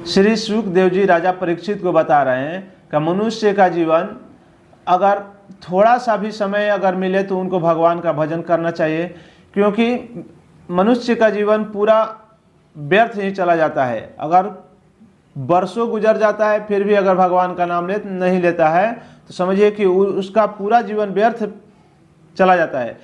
श्री सुखदेव जी राजा परीक्षित को बता रहे हैं कि मनुष्य का जीवन अगर थोड़ा सा भी समय अगर मिले तो उनको भगवान का भजन करना चाहिए, क्योंकि मनुष्य का जीवन पूरा व्यर्थ ही चला जाता है। अगर वर्षों गुजर जाता है फिर भी अगर भगवान का नाम नहीं लेता है तो समझिए कि उसका पूरा जीवन व्यर्थ चला जाता है।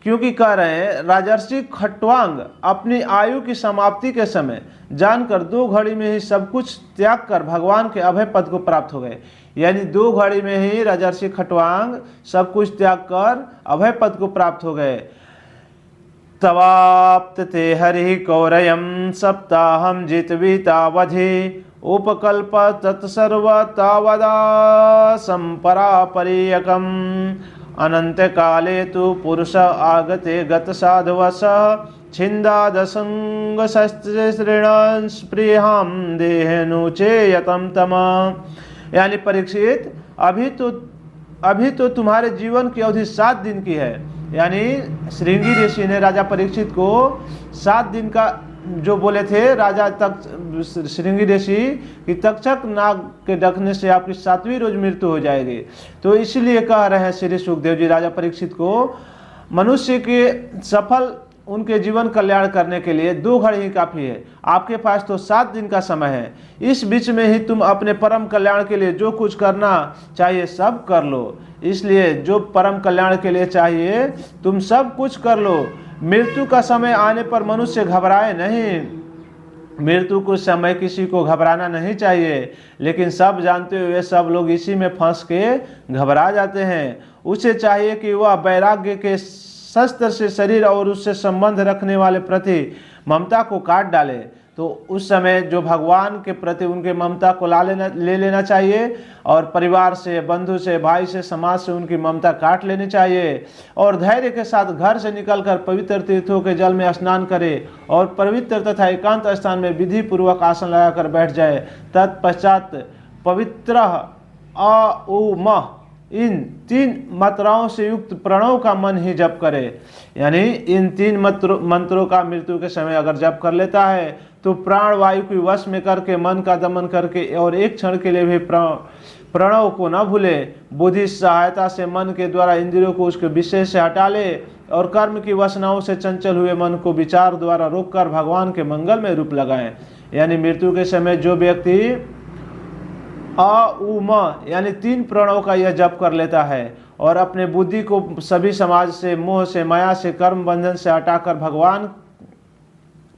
क्योंकि कह रहे हैं राजर्षि खट्वांग अपनी आयु की समाप्ति के समय जानकर 2 घड़ी में ही सब कुछ त्याग कर भगवान के अभय पद को प्राप्त हो गए। यानी 2 घड़ी में ही राजर्षि खट्वांग सब कुछ त्याग कर अभय पद को प्राप्त हो गए। तवाप्त ते हरि कौरयम सप्ताहम जितवीतावधि उपकल्प तत्सर्व तावदा संपरापरीयकम अनंत काले तु पुरुष आगते गत साधवस छिंदादसंग शस्त्रेण स्पृहाम देहनुचेयतम तम। यानी परीक्षित अभी तो तुम्हारे जीवन की अवधि 7 दिन की है। यानी श्रृंगी ऋषि ने राजा परीक्षित को 7 दिन का जो बोले थे राजा तक श्रृंगी ऋषि कि तक्षक नाग के डकने से आपकी 7वीं रोज मृत्यु हो जाएगी। तो इसलिए कह रहे हैं श्री सुखदेव जी राजा परीक्षित को मनुष्य के सफल उनके जीवन कल्याण करने के लिए 2 घड़ी ही काफ़ी है। आपके पास तो 7 दिन का समय है। इस बीच में ही तुम अपने परम कल्याण के लिए जो कुछ करना चाहिए सब कर लो। इसलिए जो परम कल्याण के लिए चाहिए तुम सब कुछ कर लो। मृत्यु का समय आने पर मनुष्य घबराए नहीं। मृत्यु के समय किसी को घबराना नहीं चाहिए, लेकिन सब जानते हुए सब लोग इसी में फंस के घबरा जाते हैं। उसे चाहिए कि वह वैराग्य के शस्त्र से शरीर और उससे संबंध रखने वाले प्रति ममता को काट डाले। तो उस समय जो भगवान के प्रति उनके ममता को ले लेना चाहिए और परिवार से, बंधु से, भाई से, समाज से उनकी ममता काट लेनी चाहिए और धैर्य के साथ घर से निकलकर पवित्र तीर्थों के जल में स्नान करे और पवित्र तथा एकांत स्थान में विधि पूर्वक आसन लगाकर बैठ जाए। तत्पश्चात पवित्र अ उ म इन 3 मात्राओं से युक्त प्रणव का मन ही जप करे। यानी इन 3 मंत्रों का मृत्यु के समय अगर जप कर लेता है तो प्राण वायु की वश में करके मन का दमन करके और एक क्षण के लिए भी प्रणव को न भूले। बुद्धि सहायता से मन के द्वारा इंद्रियों को उसके विषय से हटा ले और कर्म की वासनाओं से चंचल हुए मन को विचार द्वारा रोककर भगवान के मंगल में रूप लगाएं। यानी मृत्यु के समय जो व्यक्ति अ उ म यानी 3 प्रणव का यह जप कर लेता है और अपने बुद्धि को सभी समाज से, मोह से, माया से, कर्म बंधन से हटाकर भगवान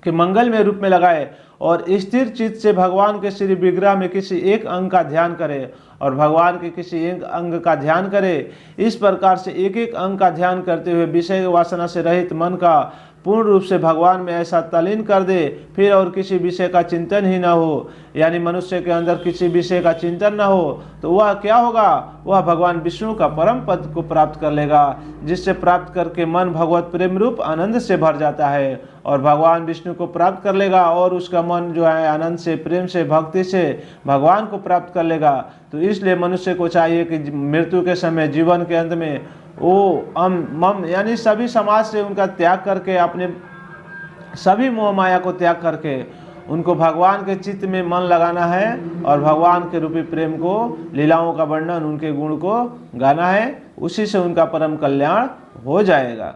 के मंगल में रूप में लगाए और स्थिर चित्त से भगवान के श्री विग्रह में किसी एक अंग का ध्यान करे और भगवान के किसी एक अंग का ध्यान करे। इस प्रकार से एक एक अंग का ध्यान करते हुए विषय वासना से रहित मन का पूर्ण रूप से भगवान में ऐसा तल्लीन कर दे, फिर और किसी विषय का चिंतन ही न हो। यानी मनुष्य के अंदर किसी विषय का चिंतन न हो तो वह क्या होगा, वह भगवान विष्णु का परम पद को प्राप्त कर लेगा, जिससे प्राप्त करके मन भगवत प्रेम रूप आनंद से भर जाता है और भगवान विष्णु को प्राप्त कर लेगा और उसका मन जो है आनंद से, प्रेम से, भक्ति से भगवान को प्राप्त कर लेगा। तो इसलिए मनुष्य को चाहिए कि मृत्यु के समय, जीवन के अंत में मम यानी सभी समाज से उनका त्याग करके, अपने सभी मोह माया को त्याग करके उनको भगवान के चित्त में मन लगाना है और भगवान के रूपी प्रेम को, लीलाओं का वर्णन, उनके गुण को गाना है। उसी से उनका परम कल्याण हो जाएगा।